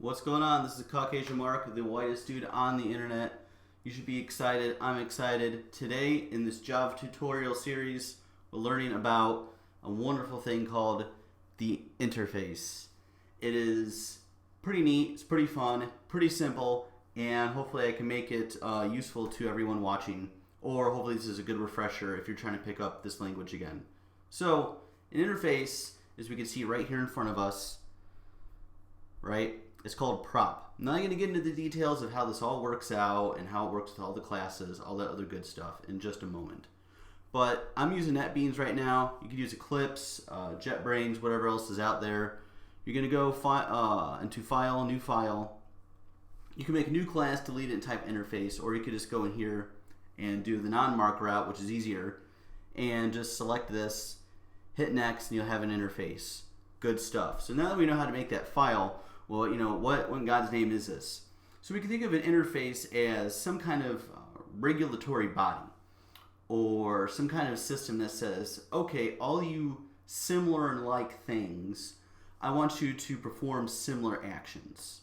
What's going on? This is Caucasian Mark, the whitest dude on the internet. You should be excited. I'm excited. Today, in this Java tutorial series, we're learning about a wonderful thing called the interface. It is pretty neat, it's pretty fun, pretty simple, and hopefully I can make it useful to everyone watching. Or hopefully this is a good refresher if you're trying to pick up this language again. So, an interface, as we can see right here in front of us, right? It's called prop. I'm not going to get into the details of how this all works out and how it works with all the classes, all that other good stuff in just a moment. But I'm using NetBeans right now. You could use Eclipse, JetBrains, whatever else is out there. You're going to go into File, New File. You can make a new class, delete it, and type interface, or you could just go in here and do the non-mark route, which is easier, and just select this, hit next, and you'll have an interface. Good stuff. So now that we know how to make that file, well, you know, what in God's name is this? So we can think of an interface as some kind of regulatory body or some kind of system that says, okay, all you similar and like things, I want you to perform similar actions.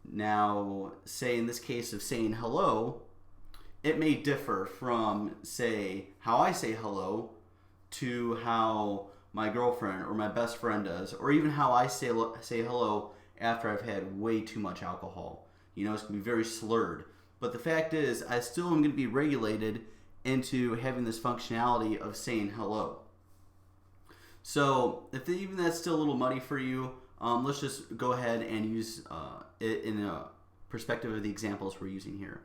Now, say in this case of saying hello, it may differ from, say, how I say hello to how my girlfriend or my best friend does, or even how I say hello after I've had way too much alcohol. You know, it's going to be very slurred. But the fact is, I still am going to be regulated into having this functionality of saying hello. So, if even that's still a little muddy for you, let's just go ahead and use it in a perspective of the examples we're using here.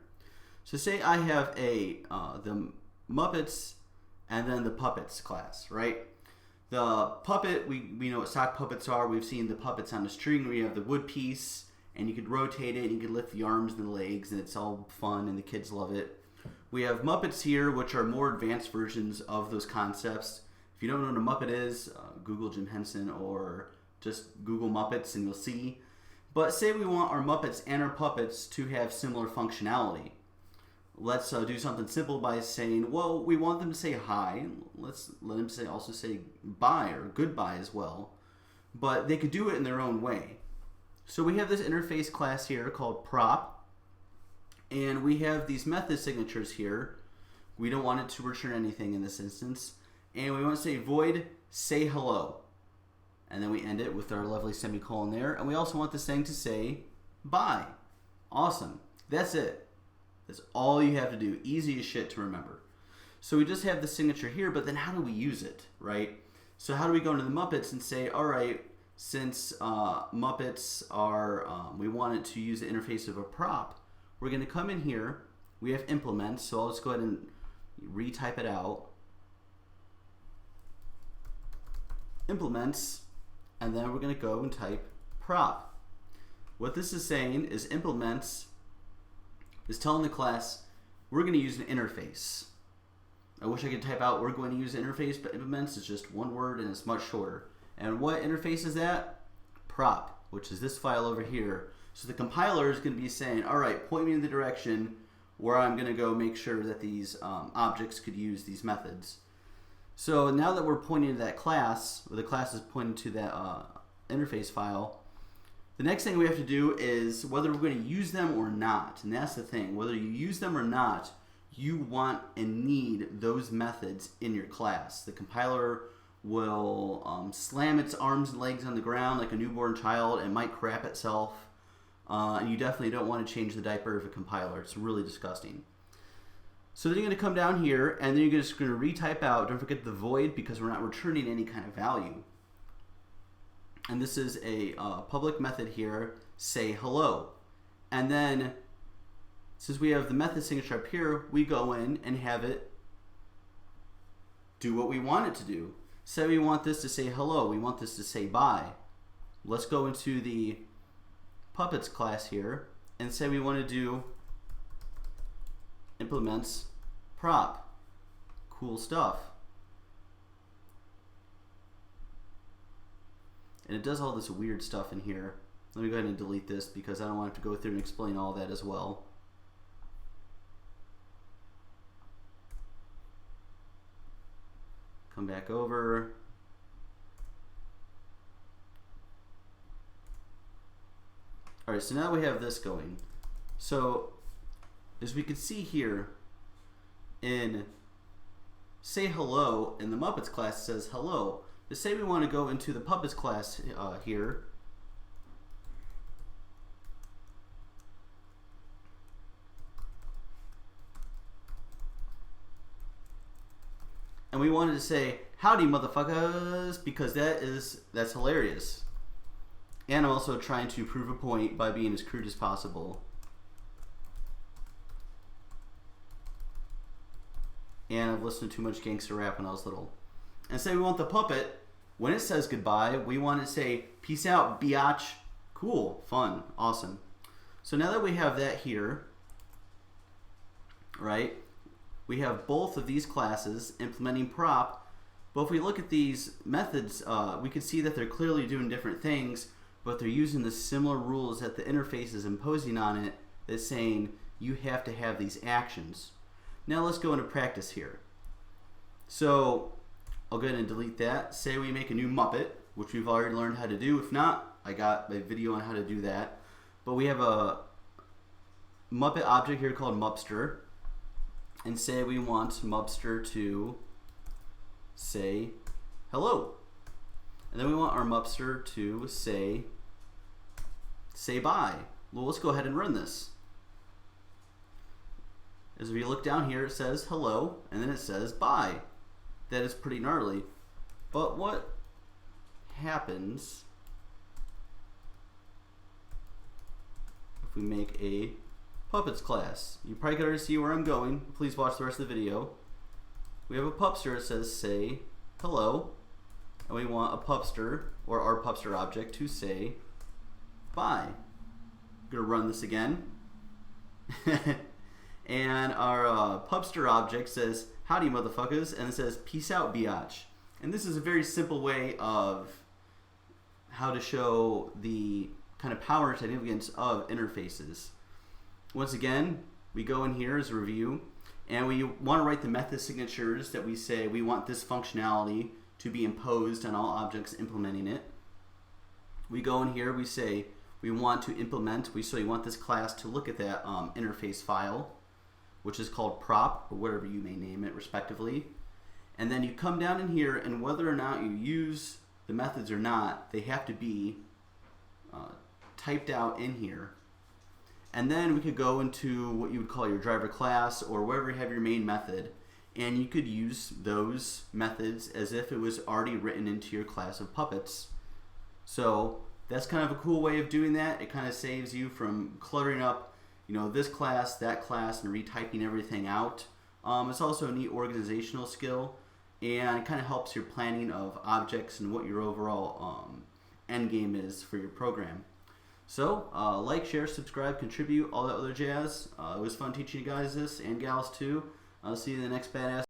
So say I have the Muppets and then the Puppets class, right? The puppet, we know what sock puppets are. We've seen the puppets on the string where you have the wood piece and you could rotate it and you could lift the arms and the legs and it's all fun and the kids love it. We have Muppets here, which are more advanced versions of those concepts. If you don't know what a Muppet is, Google Jim Henson or just Google Muppets and you'll see. But say we want our Muppets and our puppets to have similar functionality. Let's do something simple by saying, well, we want them to say hi. Let's let them also say bye or goodbye as well. But they could do it in their own way. So we have this interface class here called prop. And we have these method signatures here. We don't want it to return anything in this instance. And we want to say void say hello. And then we end it with our lovely semicolon there. And we also want this thing to say bye. Awesome. That's it. That's all you have to do. Easy as shit to remember. So we just have the signature here, but then how do we use it, right? So how do we go into the Muppets and say, all right, since Muppets are, we wanted to use the interface of a prop, we're going to come in here. We have implements, so I'll just go ahead and retype it out. Implements, and then we're going to go and type prop. What this is saying is implements is telling the class we're going to use an interface. I wish I could type out we're going to use an interface, but implements is just one word and it's much shorter. And what interface is that? Prop, which is this file over here. So the compiler is going to be saying, all right, point me in the direction where I'm going to go make sure that these objects could use these methods. So now that we're pointing to that class, or the class is pointing to that interface file, the next thing we have to do is whether we're going to use them or not. And that's the thing. Whether you use them or not, you want and need those methods in your class. The compiler will slam its arms and legs on the ground like a newborn child and might crap itself. And you definitely don't want to change the diaper of a compiler. It's really disgusting. So then you're going to come down here and then you're just going to retype out. Don't forget the void because we're not returning any kind of value. And this is a public method here, say hello. And then, since we have the method signature up here, we go in and have it do what we want it to do. Say we want this to say hello, we want this to say bye. Let's go into the puppets class here and say we want to do implements prop. Cool stuff. And it does all this weird stuff in here. Let me go ahead and delete this because I don't want to have to go through and explain all that as well. Come back over. Alright, so now we have this going. So, as we can see here, in say hello, in the Muppets class it says hello. To say we want to go into the Puppets class here, and we wanted to say howdy motherfuckers, because that's hilarious. And I'm also trying to prove a point by being as crude as possible. And I've listened to too much gangster rap when I was little. And say we want the puppet, when it says goodbye, we want to say peace out, biatch. Cool, fun, awesome. So now that we have that here, right, we have both of these classes implementing prop. But if we look at these methods, we can see that they're clearly doing different things, but they're using the similar rules that the interface is imposing on it, that's saying you have to have these actions. Now let's go into practice here. So I'll go ahead and delete that. Say we make a new Muppet, which we've already learned how to do. If not, I got a video on how to do that. But we have a Muppet object here called Mupster. And say we want Mupster to say hello. And then we want our Mupster to say bye. Well, let's go ahead and run this. As we look down here, it says hello, and then it says bye. That is pretty gnarly. But what happens if we make a Puppets class? You probably can already see where I'm going. Please watch the rest of the video. We have a Pupster that says say hello, and we want a Pupster, or our Pupster object, to say bye. I'm going to run this again. And our Pupster object says howdy motherfuckers, and it says peace out biatch. And this is a very simple way of how to show the kind of power and significance of interfaces. Once again, we go in here as a review, and we want to write the method signatures that we say we want this functionality to be imposed on all objects implementing it. We go in here, we say we want to implement, we want this class to look at that interface file, which is called prop, or whatever you may name it respectively. And then you come down in here, and whether or not you use the methods or not, they have to be typed out in here. And then we could go into what you would call your driver class, or wherever you have your main method, and you could use those methods as if it was already written into your class of puppets. So that's kind of a cool way of doing that. It kind of saves you from cluttering up, you know, this class, that class, and retyping everything out. It's also a neat organizational skill, and it kind of helps your planning of objects and what your overall end game is for your program. So like, share, subscribe, contribute, all that other jazz. It was fun teaching you guys this, and gals too. I'll see you in the next badass